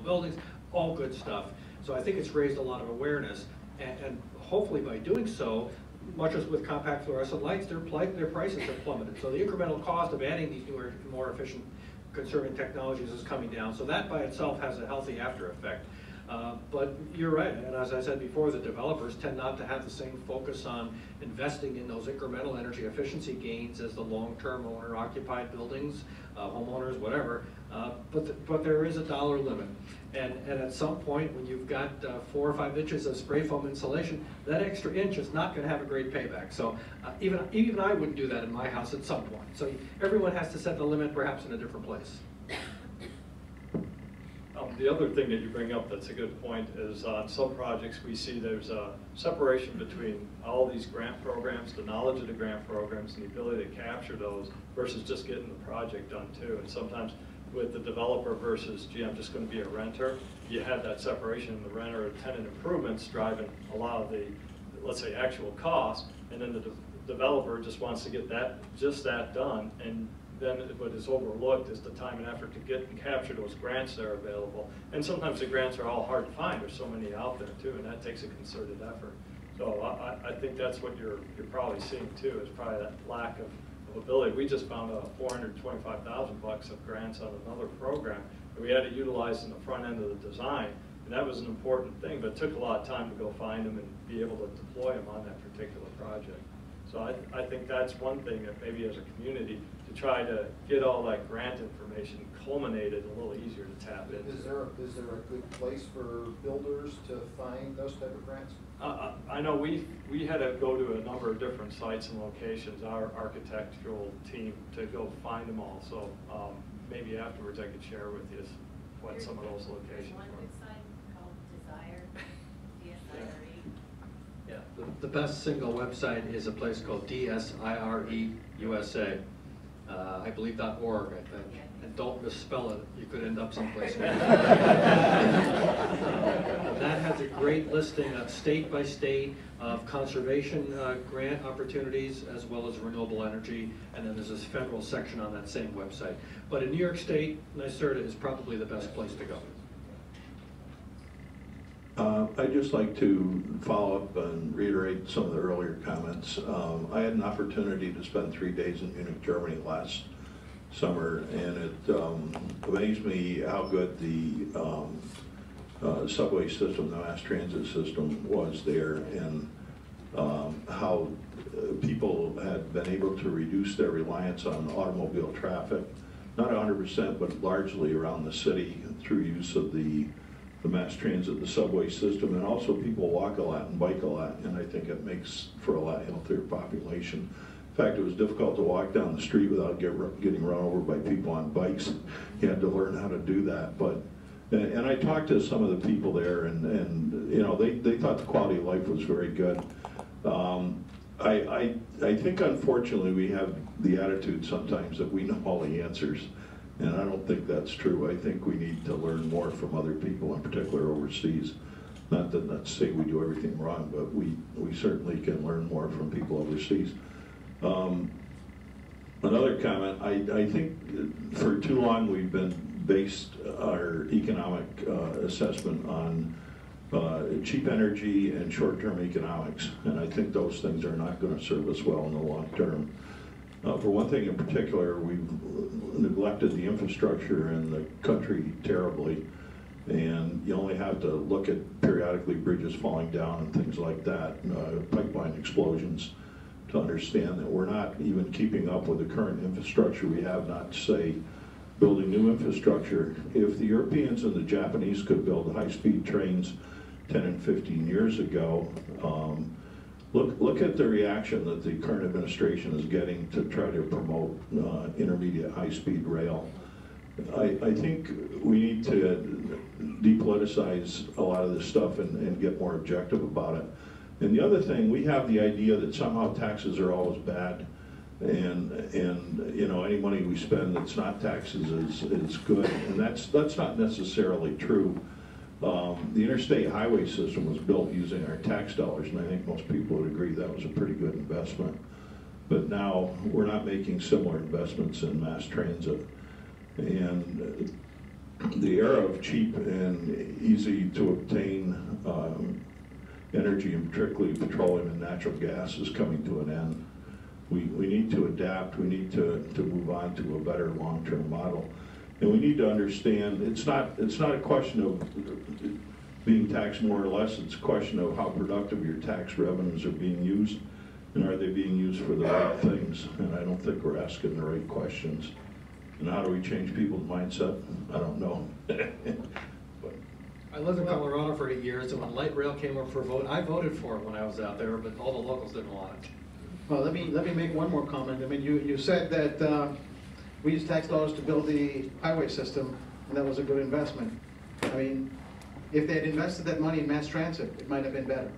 buildings, all good stuff. So I think it's raised a lot of awareness, and hopefully by doing so, much as with compact fluorescent lights, their prices have plummeted. So the incremental cost of adding these newer, more efficient conserving technologies is coming down. So that by itself has a healthy after effect. But you're right, and as I said before, the developers tend not to have the same focus on investing in those incremental energy efficiency gains as the long-term owner-occupied buildings, homeowners, whatever. But there is a dollar limit. And at some point, when you've got 4 or 5 inches of spray foam insulation, that extra inch is not going to have a great payback. So even I wouldn't do that in my house at some point. So everyone has to set the limit perhaps in a different place. The other thing that you bring up that's a good point is on some projects we see there's a separation between all these grant programs, the knowledge of the grant programs, and the ability to capture those versus just getting the project done too. And sometimes with the developer versus, gee, I'm just going to be a renter, you have that separation in the renter or tenant improvements driving a lot of the, let's say, actual cost, and then the developer just wants to get that done, and then what is overlooked is the time and effort to get and capture those grants that are available. And sometimes the grants are all hard to find. There's so many out there too, and that takes a concerted effort. So I think that's what you're probably seeing too, is probably that lack of ability. We just found $425,000 of grants on another program that we had to utilize in the front end of the design. And that was an important thing, but it took a lot of time to go find them and be able to deploy them on that particular project. So I think that's one thing that maybe as a community to try to get all that grant information culminated a little easier to tap into. Is there a good place for builders to find those type of grants? I know we had to go to a number of different sites and locations, our architectural team, to go find them all. So maybe afterwards I could share with you what some of those locations were. One website called Desire, DSIRE. Yeah, the best single website is a place called DSIRE USA. I believe .org, I think. And don't misspell it, you could end up someplace. That has a great listing of state by state of conservation grant opportunities as well as renewable energy, and then there's this federal section on that same website. But in New York State, NYSERDA is probably the best place to go. I'd just like to follow up and reiterate some of the earlier comments. I had an opportunity to spend 3 days in Munich, Germany last summer, and it amazed me how good the subway system, the mass transit system was there, and how people had been able to reduce their reliance on automobile traffic, not 100%, but largely around the city through use of the mass transit, the subway system, and also people walk a lot and bike a lot, and I think it makes for a lot healthier population. In fact, it was difficult to walk down the street without getting run over by people on bikes. You had to learn how to do that. And I talked to some of the people there, and you know, they thought the quality of life was very good. I think unfortunately we have the attitude sometimes that we know all the answers. And I don't think that's true. I think we need to learn more from other people, in particular overseas. Not to say we do everything wrong, but we certainly can learn more from people overseas. Another comment, I think for too long we've been based our economic assessment on cheap energy and short-term economics. And I think those things are not going to serve us well in the long term. For one thing in particular, we've neglected the infrastructure in the country terribly, and you only have to look at periodically bridges falling down and things like that, pipeline explosions, to understand that we're not even keeping up with the current infrastructure we have, not to say building new infrastructure. If the Europeans and the Japanese could build high-speed trains 10 and 15 years ago, Look at the reaction that the current administration is getting to try to promote intermediate high-speed rail. I think we need to depoliticize a lot of this stuff and get more objective about it. And the other thing, we have the idea that somehow taxes are always bad, and you know, any money we spend that's not taxes is good, and that's not necessarily true. The interstate highway system was built using our tax dollars, and I think most people would agree that was a pretty good investment. But now we're not making similar investments in mass transit. And the era of cheap and easy to obtain energy, and particularly petroleum and natural gas, is coming to an end. We need to adapt. We need to move on to a better long-term model, and we need to understand it's not a question of being taxed more or less. It's a question of how productive your tax revenues are being used, and are they being used for the right things? And I don't think we're asking the right questions. And how do we change people's mindset? I don't know. But I lived in Colorado for 8 years, and when light rail came up for a vote, I voted for it when I was out there, but all the locals didn't want it. Well, let me make one more comment. I mean, you said that we use tax dollars to build the highway system, and that was a good investment. I mean, if they had invested that money in mass transit, it might have been better.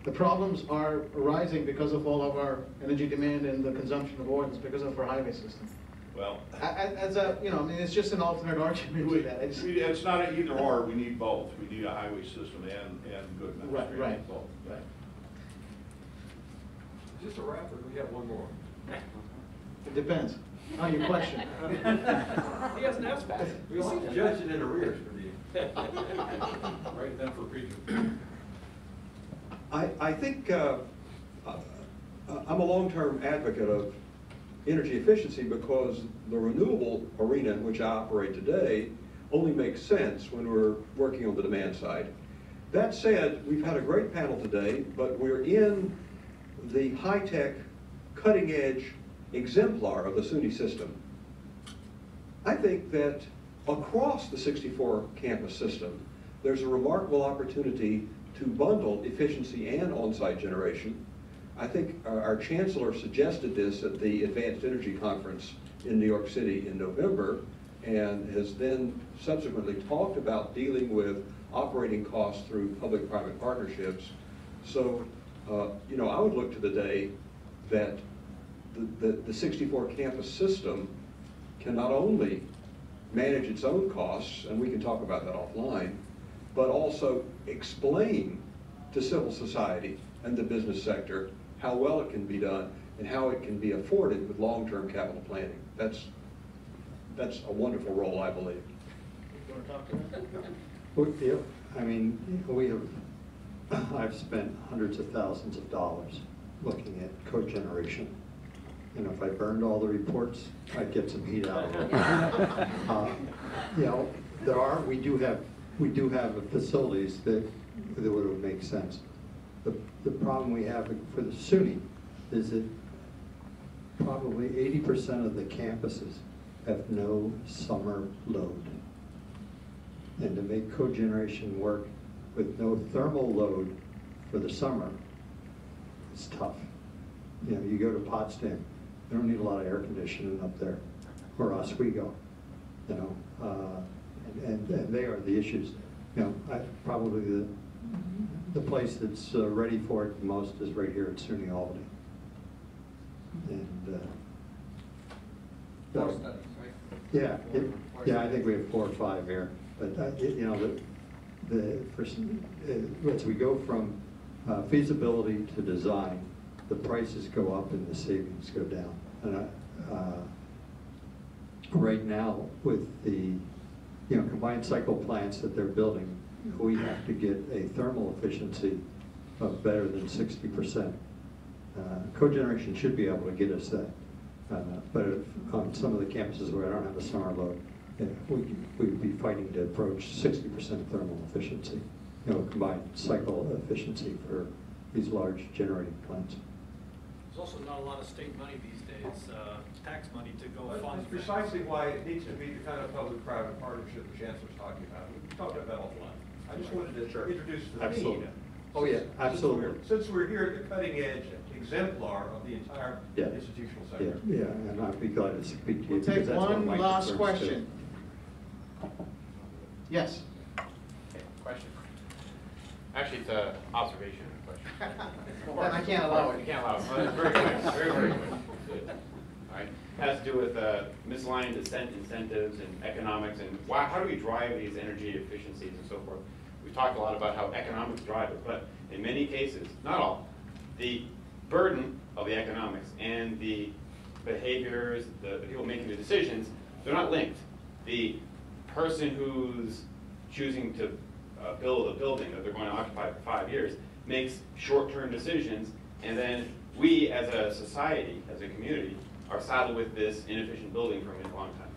The problems are arising because of all of our energy demand and the consumption of oil. It's because of our highway system. Well, As a, you know, I mean, it's just an alternate argument to that. it's not an either or, we need both. We need a highway system and good mass transit, Right. both. Right. Just a wrap, or do we have one more? It depends on your question. He hasn't asked for it. We like to judge it in arrears for the, right then for preacher. I think I'm a long-term advocate of energy efficiency because the renewable arena in which I operate today only makes sense when we're working on the demand side. That said, we've had a great panel today, but we're in the high-tech, cutting-edge exemplar of the SUNY system. I think that across the 64 campus system, there's a remarkable opportunity to bundle efficiency and on-site generation. I think our chancellor suggested this at the Advanced Energy Conference in New York City in November, and has then subsequently talked about dealing with operating costs through public-private partnerships. So, you know, I would look to the day that the 64 campus system can not only manage its own costs, and we can talk about that offline, but also explain to civil society and the business sector how well it can be done and how it can be afforded with long-term capital planning. That's a wonderful role, I believe. You want to talk to that? Well, yeah, I mean, I've spent hundreds of thousands of dollars looking at cogeneration. And if I burned all the reports, I'd get some heat out of it. You know, we do have facilities that would make sense. The problem we have for the SUNY is that probably 80% of the campuses have no summer load. And to make cogeneration work with no thermal load for the summer, it's tough. You know, you go to Potsdam, they don't need a lot of air conditioning up there, or Oswego, you know, and they are the issues. You know, probably the place that's ready for it the most is right here at SUNY Albany. And More studies, right? yeah, I think we have 4 or 5 here. But you know, as we go from feasibility to design, the prices go up and the savings go down. And right now, with the combined cycle plants that they're building, we have to get a thermal efficiency of better than 60%. Cogeneration should be able to get us that. But on some of the campuses where I don't have a summer load, we'd be fighting to approach 60% thermal efficiency, combined cycle efficiency for these large generating plants. There's also not a lot of state money these days, tax money to go fund. That's precisely why it needs to be the kind of public-private partnership the Chancellor's talking about. We've talked about that offline. I just wanted to introduce the Absolutely. theme. Oh yeah, absolutely. Since we're here at the cutting edge exemplar of the entire Yeah. institutional sector. Yeah, and I'd be glad to speak to you. We'll take because that's one of one my last concerns, question. Yes. Okay, question. Actually, it's an observation question. Then I can't allow it. You can't allow it. Well, it's very quick, very, very quick. All right. It has to do with misaligned incentives and economics and how do we drive these energy efficiencies and so forth. We've talked a lot about how economics drive it, but in many cases, not all, the burden of the economics and the behaviors, the people making the decisions, they're not linked. The person who's choosing to build a building that they're going to occupy for 5 years makes short-term decisions, and then we as a society, as a community, are saddled with this inefficient building for a long time.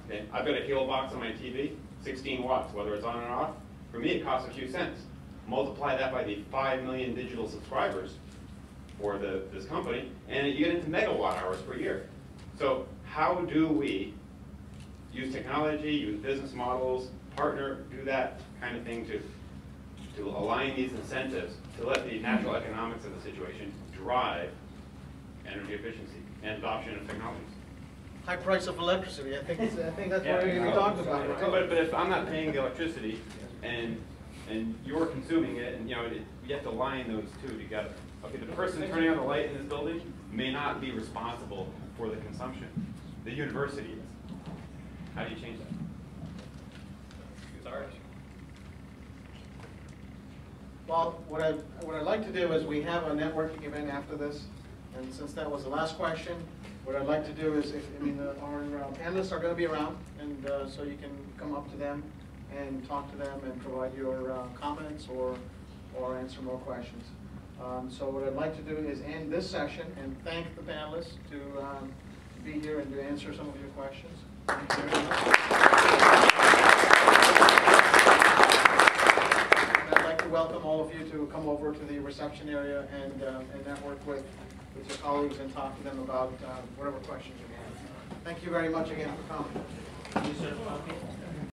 Okay? I've got a cable box on my TV, 16 watts, whether it's on or off. For me, it costs a few cents. Multiply that by the 5 million digital subscribers for this company, and you get into megawatt hours per year. So how do we use technology, use business models, partner, do that kind of thing to align these incentives to let the natural economics of the situation drive energy efficiency and adoption of technologies? High price of electricity, I think that's what we're going to be talking about. But if I'm not paying the electricity and you're consuming it, and you have to line those two together. Okay, the person turning on the light in this building may not be responsible for the consumption. The university is. How do you change that? It's our issue. Well, what I'd like to do is we have a networking event after this, and since that was the last question, what I'd like to do is, our panelists are going to be around, and so you can come up to them and talk to them and provide your comments or answer more questions. So what I'd like to do is end this session and thank the panelists to be here and to answer some of your questions. Thank you very much. And I'd like to welcome all of you to come over to the reception area and network with your colleagues and talk to them about whatever questions you have. Thank you very much again for coming.